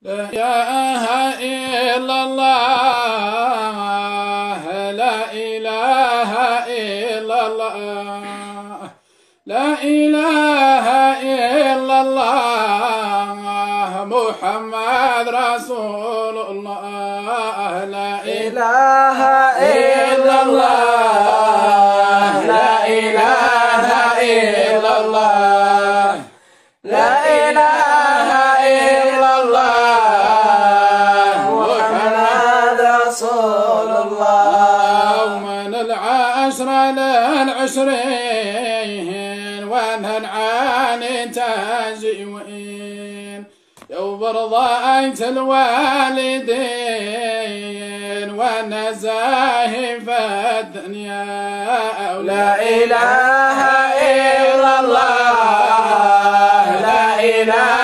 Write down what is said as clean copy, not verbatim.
لا إله إلا الله، لا إله إلا الله، لا إله إلا الله، محمد رسول الله. لا إله إلا الله، لا إله إلا الله، لا إله إلا الله، محمد رسول الله. ومن العشر للعشرين ونهن تزوين، يوم رضيت الوالدين والنزاهي في الدنيا. لا إله إلا الله، لا إله